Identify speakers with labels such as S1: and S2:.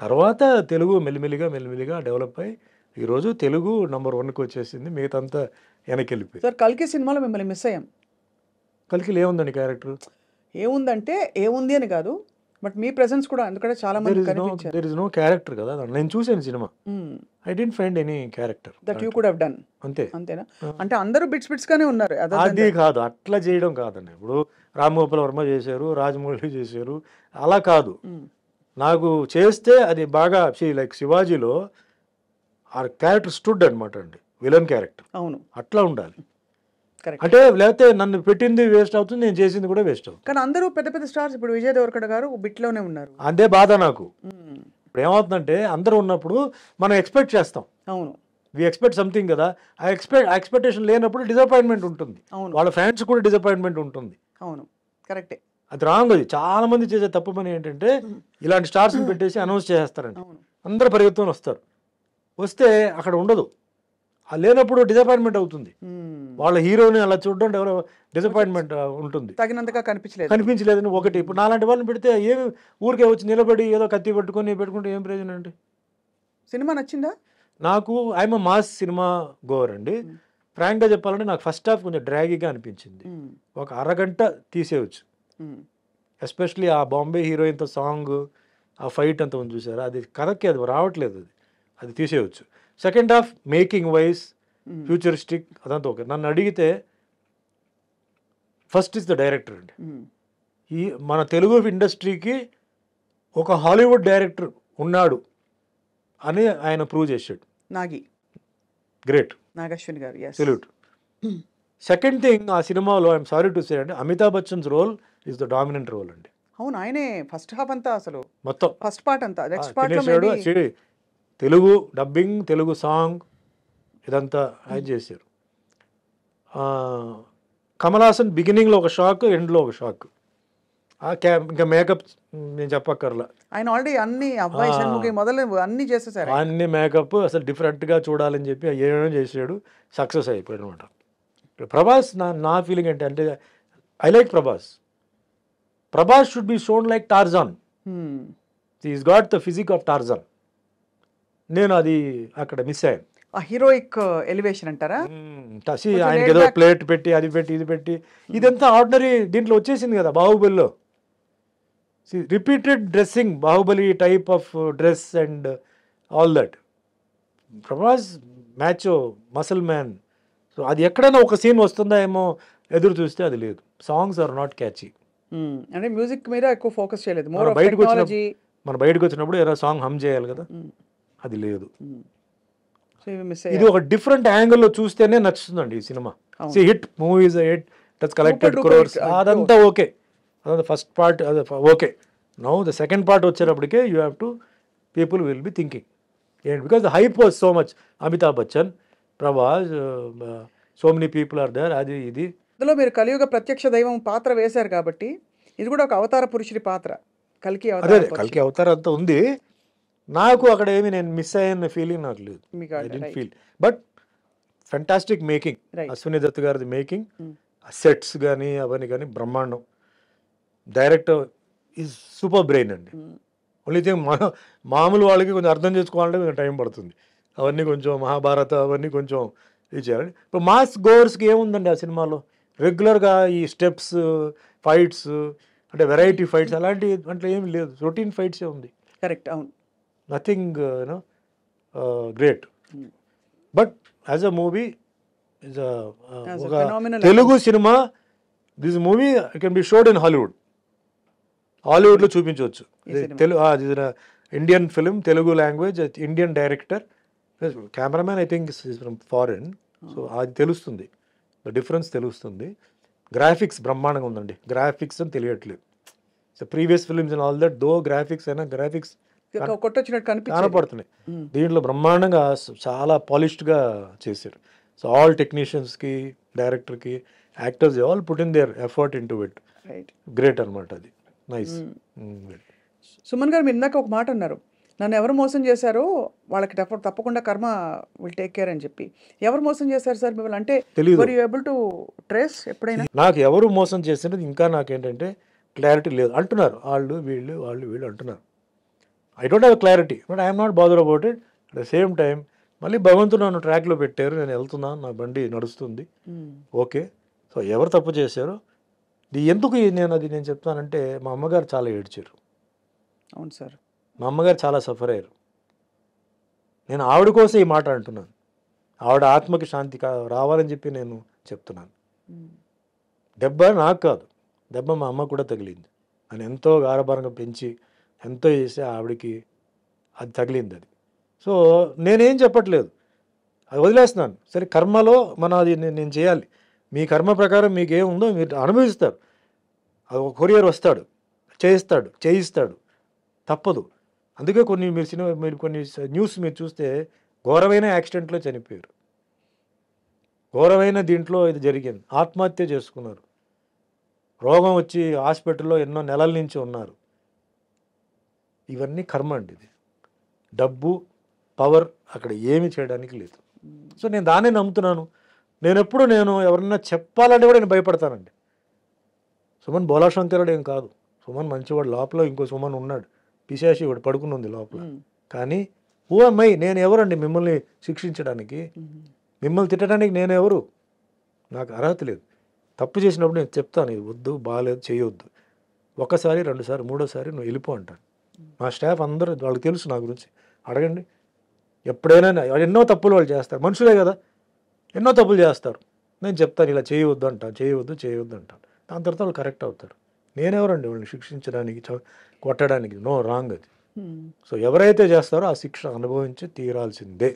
S1: తర్వాత తెలుగు మెల్లిమెల్లిగా డెవలప్ అయ్యి ఈరోజు తెలుగు నంబర్ 1కి వచ్చేసింది. మిగతాంతా వెనక్కి వెళ్ళిపోయి.
S2: సార్ కల్కి సినిమాలో మిమ్మల్ని మిస్ అయ్యాం.
S1: కలికిలో ఏముందండి క్యారెక్టర్?
S2: ఏముందంటే ఏముంది అని కాదు, బట్ మీ ప్రెసెన్స్ కూడా ఎందుకంటే చాలా మంది కనిపించారు.
S1: దెర్ ఇస్ నో క్యారెక్టర్ కదా. నేను చూసాను cinema. I didn't find any character
S2: that you could have done.
S1: అంతే.
S2: అంతేనా? అంటే అందరూ బిట్స్ గానే ఉన్నారు.
S1: అది కాదు, అట్లా చేయడం కాదండి. ఇప్పుడు రామ్ గోపాల్ వర్మ చేశారు, రాజమౌళి చేశారు, అలా కాదు. నాకు చేస్తే అది బాగా లైక్ శివాజీలో ఆ క్యారెక్టర్ స్టూడ్ అనమాట అండి, విలన్ క్యారెక్టర్.
S2: అవును,
S1: అట్లా ఉండాలి.
S2: కరెక్ట్.
S1: అంటే లేకపోతే నన్ను పెట్టింది వేస్ట్ అవుతుంది, నేను చేసింది కూడా వేస్ట్ అవుతుంది.
S2: కానీ అందరూ పెద్ద పెద్ద స్టార్స్, ఇప్పుడు విజయ్ దేవరకొండ గారు బిట్లోనే ఉన్నారు.
S1: అదే బాధ నాకు. ఇప్పుడు ఏమవుతుందంటే అందరూ ఉన్నప్పుడు మనం ఎక్స్పెక్ట్ చేస్తాం.
S2: అవును,
S1: వి ఎక్స్పెక్ట్ సంథింగ్ కదా. ఆ ఎక్స్పెక్టేషన్ లేనప్పుడు డిసప్పాయింట్మెంట్ ఉంటుంది.
S2: అవును,
S1: వాళ్ళ ఫ్యాన్స్ కూడా డిసప్పాయింట్మెంట్ ఉంటుంది.
S2: అవును, కరెక్టే.
S1: అది రాంగ్. అది చాలా మంది చేసే తప్పు పని ఏంటంటే ఇలాంటి స్టార్స్ని పెట్టేసి అనౌన్స్ చేస్తారండి.
S2: అవును,
S1: అందరు పరిగెత్తుకొని వస్తారు. వస్తే అక్కడ ఉండదు. ఆ లేనప్పుడు డిసప్పాయింట్మెంట్ అవుతుంది. వాళ్ళ హీరోని అలా చూడడం డిసప్పాయింట్మెంట్ ఉంటుంది.
S2: తగినంతగా
S1: కనిపించలేదని ఒకటి. ఇప్పుడు నాలాంటి వాళ్ళని పెడితే ఏమి ఊరికే వచ్చి నిలబడి ఏదో కత్తి పెట్టుకుంటే ఏం ప్రయోజనం అండి?
S2: సినిమా నచ్చిందా?
S1: నాకు ఐఎమ్ మాస్ సినిమా గోవర్ అండి. ఫ్రాంక్గా చెప్పాలంటే నాకు ఫస్ట్ హాఫ్ కొంచెం డ్రాగీగా అనిపించింది. ఒక అరగంట తీసేయచ్చు. ఎస్పెషలీ ఆ బాంబే హీరోయిన్తో సాంగ్, ఆ ఫైట్ అంతా ఉంది చూసారా, అది కరెక్ట్, అది రావట్లేదు. అది తీసేయచ్చు. Second half making wise futuristic అదంతా ఓకే. నన్ను అడిగితే ఫస్ట్ ఇస్ ద డైరెక్టర్ అండి. ఈ మన తెలుగు ఇండస్ట్రీకి ఒక హాలీవుడ్ డైరెక్టర్ ఉన్నాడు అని ఆయన ప్రూవ్ చేశాడు. గ్రేట్
S2: నాగశ్విని గారు.
S1: సెల్యూట్. సెకండ్ థింగ్, ఆ సినిమాలో ఐఎమ్ సారీ టు సే అండి, Amitabh Bachchan's role is the dominant role అండి.
S2: అవును, ఆయనే ఫస్ట్ హాఫ్ అంతా, అసలు
S1: మొత్తం
S2: ఫస్ట్ పార్ట్ అంతా. Next part
S1: Telugu dubbing, Telugu song ఇదంతా ఆయన చేశారు. కమల్ హాసన్ బిగినింగ్లో ఒక షాక్, ఎండ్లో ఒక షాక్. ఇంకా మేకప్ నేను చెప్పక్కర్లా.
S2: ఆయన ఆల్రెడీ అన్ని అబ్బాయి షణ్ముఖి మొదలు అన్ని చేసేసారు.
S1: అన్ని మేకప్ అసలు డిఫరెంట్గా చూడాలని చెప్పి ఏమేమో చేసాడు, సక్సెస్ అయిపోయాడు అనమాట. ప్రభాస్ నా ఫీలింగ్ ఏంటంటే I like Prabhas should be shown like Tarzan. Is got the physique of Tarzan. నేను అది అక్కడ మిస్ అయ్యాను.
S2: హీరోయిక్ ఎలివేషన్ అంటారా?
S1: ఆయనకి ఏదో ప్లేట్ పెట్టి అది పెట్టి ఇది పెట్టి ఇదంతా ఆర్డినరీ దీంట్లో వచ్చేసింది కదా బాహుబలిలో. Repeated dressing, Baahubali type of dress and all that. Prabhas మ్యాచో muscle man. So అది ఎక్కడైనా ఒక సీన్ వస్తుందా ఏమో ఎదురు చూస్తే అది లేదు. Songs are not catchy.
S2: అంటే మ్యూజిక్ మీద ఎక్కువ ఫోకస్ చేయలేదు.
S1: మన బయటకు వచ్చినప్పుడు ఏదో సాంగ్ హమ్ చేయాలి కదా, అది లేదు. ఇది ఒక డిఫరెంట్ యాంగిల్లో చూస్తేనే నచ్చుతుందండి ఈ సినిమా. Hit movie is hit, that's collected crores, అదంతా ఓకే. అదంతా ఫస్ట్ పార్ట్ అది okay. Now the second part వచ్చేటప్పటికే you have to people will be thinking ఏంటి, because the hype was so much. Amitabh Bachchan, Prabhas, so many people are there. అది ఇది
S2: ఇందులో మీరు కలియుగ ప్రత్యక్ష దైవం పాత్ర వేశారు కాబట్టి ఇది కూడా ఒక అవతార పురుషుడి పాత్ర. కల్కి
S1: అవతార అంతా ఉంది. నాకు అక్కడ ఏమి నేను మిస్ అయ్యన్న ఫీలింగ్ నాకు లేదు. I don't feel. But fantastic making, Ashwini Dutt గారిది మేకింగ్, సెట్స్ కానీ అవన్నీ కానీ బ్రహ్మాండం. డైరెక్టర్ ఈజ్ సూపర్ బ్రెయిన్ అండి. ఓన్లీ థింగ్ మామూలు వాళ్ళకి కొంచెం అర్థం చేసుకోవాలంటే కొంచెం టైం పడుతుంది. అవన్నీ కొంచెం మహాభారత అవన్నీ కొంచెం ఇది చేయాలండి. ఇప్పుడు మాస్ గోవర్స్కి ఏముందండి ఆ సినిమాలో? రెగ్యులర్గా ఈ స్టెప్స్, ఫైట్స్, అంటే వెరైటీ ఫైట్స్ అలాంటి అంటే ఏమి లేదు. రొటీన్ ఫైట్సే ఉంది.
S2: కరెక్ట్, అవును.
S1: Nothing great. But as a movie is Telugu సినిమా, this movie can be showed in హాలీవుడ్లో చూపించవచ్చు. Indian film, Telugu language, Indian director, cameraman I think is from foreign. So అది తెలుస్తుంది, ద డిఫరెన్స్ తెలుస్తుంది. గ్రాఫిక్స్ బ్రహ్మాండంగా ఉందండి. గ్రాఫిక్స్ అని తెలియట్లేదు. So previous films and all that, though graphics అయినా గ్రాఫిక్స్ కనపడుతున్నాయి. దీంట్లో బ్రహ్మాండంగా చాలా పాలిష్డ్గా చేశారు. సో ఆల్ టెక్నీషియన్స్కి, డైరెక్టర్కి, actors all put in there effort in to it. Great అనమాట. అది నైస్.
S2: సుమన్ గారు, మీరు ఇందాక ఒక మాట అన్నారు, నన్ను ఎవరు మోసం చేశారో వాళ్ళకి తప్పకుండా కర్మ విల్ టేక్ కేర్ అని చెప్పి. ఎవరు మోసం చేశారు సార్ మిమ్మల్ని? అంటే were you able to trace ఎప్పుడైనా?
S1: నాకు ఎవరు మోసం చేసినది ఇంకా నాకేంటంటే క్లారిటీ లేదు. అంటున్నారు వాళ్ళు వీళ్ళు అంటున్నారు. I don't have clarity, but I'm not bother about it. At the same time మళ్ళీ భగవంతుడు నన్ను ట్రాక్లో పెట్టారు, నేను వెళ్తున్నాను, నా బండి నడుస్తుంది, ఓకే. సో ఎవరు తప్పు చేశారో ఎందుకు నేను చెప్తానంటే, మా అమ్మగారు చాలా ఏడ్చారు.
S2: అవును సార్.
S1: మా అమ్మగారు చాలా సఫర్ అయ్యారు. నేను ఆవిడ కోసం ఈ మాట అంటున్నాను. ఆవిడ ఆత్మకి శాంతి రావాలని చెప్పి నేను చెప్తున్నాను. దెబ్బ నాకు కాదు, దెబ్బ మా అమ్మ కూడా తగిలింది. అని ఎంతో గారభారంగా పెంచి ఎంతో చేసి ఆవిడకి అది తగిలింది. అది సో నేనేం చెప్పట్లేదు, అది వదిలేస్తున్నాను. సరే కర్మలో అది నేను చేయాలి, మీ కర్మ ప్రకారం మీకు ఏముందో మీరు అనుభవిస్తారు. అది ఒక కొరియర్ వస్తాడు, చేయిస్తాడు, తప్పదు. అందుకే మీరు కొన్ని న్యూస్ మీరు చూస్తే ఘోరమైన యాక్సిడెంట్లో చనిపోయారు, ఘోరమైన దీంట్లో ఇది జరిగింది, ఆత్మహత్య చేసుకున్నారు, రోగం వచ్చి హాస్పిటల్లో ఎన్నో నెలల నుంచి ఉన్నారు. ఇవన్నీ కర్మ అండి. ఇది డబ్బు, పవర్ అక్కడ ఏమి చేయడానికి లేదు. సో నేను దాన్నే నమ్ముతున్నాను. నేను ఎవరన్నా చెప్పాలంటే కూడా నేను భయపడతానండి. సుమన్ బోలాశంకరుడు ఏం కాదు, సుమన్ మంచివాడు. లోపల ఇంకో సుమన్ ఉన్నాడు, పిశాచి వాడు పడుకుని ఉంది లోపల. కానీ ఓ అమ్మాయి, నేను ఎవరండి మిమ్మల్ని శిక్షించడానికి, మిమ్మల్ని తిట్టడానికి నేను ఎవరు? నాకు అర్హత లేదు. తప్పు చేసినప్పుడు నేను చెప్తాను, ఇది వద్దు, బాగాలేదు, చేయొద్దు. ఒకసారి, రెండుసారి, మూడోసారి నువ్వు వెళ్ళిపో అంటాను. మా స్టాఫ్ అందరూ, వాళ్ళకి తెలుసు నా గురించి, అడగండి. ఎప్పుడైనా ఎన్నో తప్పులు వాళ్ళు చేస్తారు, మనుషులే కదా, ఎన్నో తప్పులు చేస్తారు. నేను చెప్తాను, ఇలా చేయవద్దు అంటాను, చేయవద్దు అంటాను. దాని తర్వాత వాళ్ళు కరెక్ట్ అవుతారు. నేనెవరండి వాళ్ళని శిక్షించడానికి, కొట్టడానికి? నో, రాంగ్ అది. సో ఎవరైతే చేస్తారో ఆ శిక్ష అనుభవించి తీరాల్సిందే.